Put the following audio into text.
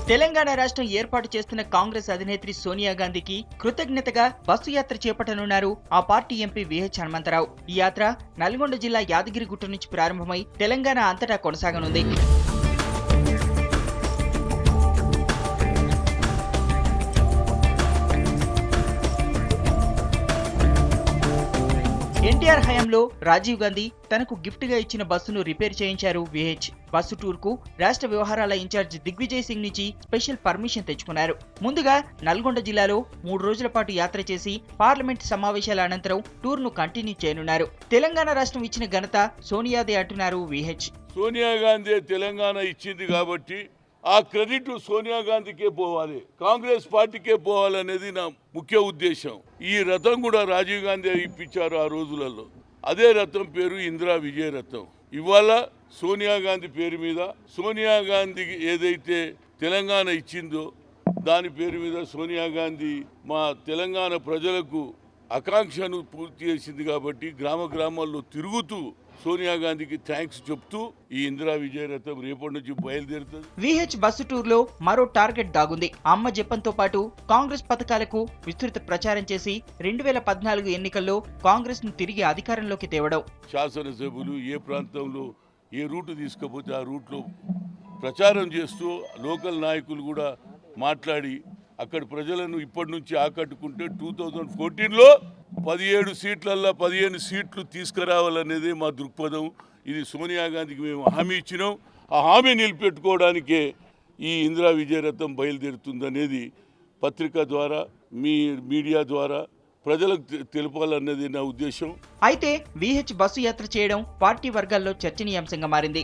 తెలంగాణ రాష్ట్రం ఏర్పాటు చేస్తున్న కాంగ్రెస్ అధినేత్రి సోనియా గాంధీకి కృతజ్ఞతగా బస్సు యాత్ర చేపట్టనున్నారు ఆ పార్టీ ఎంపీ విహెచ్ హనుమంతరావు. ఈ యాత్ర నల్గొండ జిల్లా యాదగిరిగుట్ట నుంచి ప్రారంభమై తెలంగాణ అంతటా కొనసాగనుంది. ఎన్టీఆర్ హయాంలో రాజీవ్ గాంధీ తనకు గిఫ్ట్ గా ఇచ్చిన బస్సును రిపేర్ చేయించారు విహెచ్. బస్సు టూర్ కు రాష్ట్ర వ్యవహారాల ఇన్ఛార్జ్ దిగ్విజయ్ సింగ్ నుంచి స్పెషల్ పర్మిషన్ తెచ్చుకున్నారు. ముందుగా నల్గొండ జిల్లాలో 3 రోజుల పాటు యాత్ర చేసి పార్లమెంట్ సమావేశాల అనంతరం టూర్ ను కంటిన్యూ చేయనున్నారు. తెలంగాణ రాష్ట్రం ఇచ్చిన ఘనత సోనియాదే అంటున్నారు విహెచ్. సోనియా గాంధీ తెలంగాణ ఇచ్చింది కాబట్టి ఆ క్రెడిట్ సోనియా గాంధీకే పోవాలి, కాంగ్రెస్ పార్టీకే పోవాలనేది నా ముఖ్య ఉద్దేశం. ఈ రథం కూడా రాజీవ్ గాంధీ ఇప్పించారు ఆ రోజులలో. అదే రథం పేరు ఇందిరా విజయ రథం. ఇవాళ సోనియా గాంధీ పేరు మీద, సోనియా గాంధీకి ఏదైతే తెలంగాణ ఇచ్చిందో దాని పేరు మీద సోనియా గాంధీ మా తెలంగాణ ప్రజలకు ఆకాంక్షను పూర్తి చేసింది కాబట్టి గ్రామాల్లో తిరుగుతూ సోనియా గాంధీకి థ్యాంక్స్ చెప్తూ ఈ ఇందిరా విజయ రథం రేపటి నుంచి బయలుదేరుతుంది. విహెచ్ బస్సు టూర్ లో మరో టార్గెట్ దాగుంది. అమ్మ జపంతో పాటు కాంగ్రెస్ పథకాలకు విస్తృత ప్రచారం చేసి 2014 ఎన్నికల్లో కాంగ్రెస్ ను తిరిగి అధికారంలోకి తేవడం. శాసనసభ్యులు ఏ ప్రాంతంలో ఏ రూటు తీసుకపోతే ఆ రూట్లో ప్రచారం చేస్తూ లోకల్ నాయకులు కూడా మాట్లాడి అక్కడి ప్రజలను ఇప్పటి నుంచి ఆకట్టుకుంటే 2014లో 17 సీట్లల్లో 15 సీట్లు తీసుకురావాలనేది మా దృక్పథం. ఇది సోనియా గాంధీకి మేము హామీ ఇచ్చినాం. ఆ హామీ నిలబెట్టుకోవడానికే ఈ ఇందిరా విజయరథం బయలుదేరుతుందనేది పత్రిక ద్వారా మీడియా ద్వారా ప్రజలకు తెలపాలన్నది నా ఉద్దేశం. అయితే విహెచ్ బస్సు యాత్ర చేయడం పార్టీ వర్గాల్లో చర్చనీయాంశంగా మారింది.